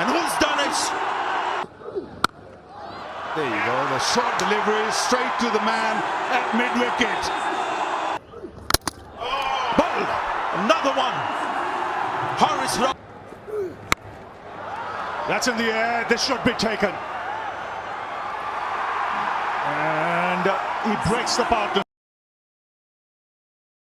And who's done it? There you go, the short delivery straight to the man at mid-wicket. Ball, another one. Haris Rauf. That's in the air, this should be taken. And he breaks the partnership.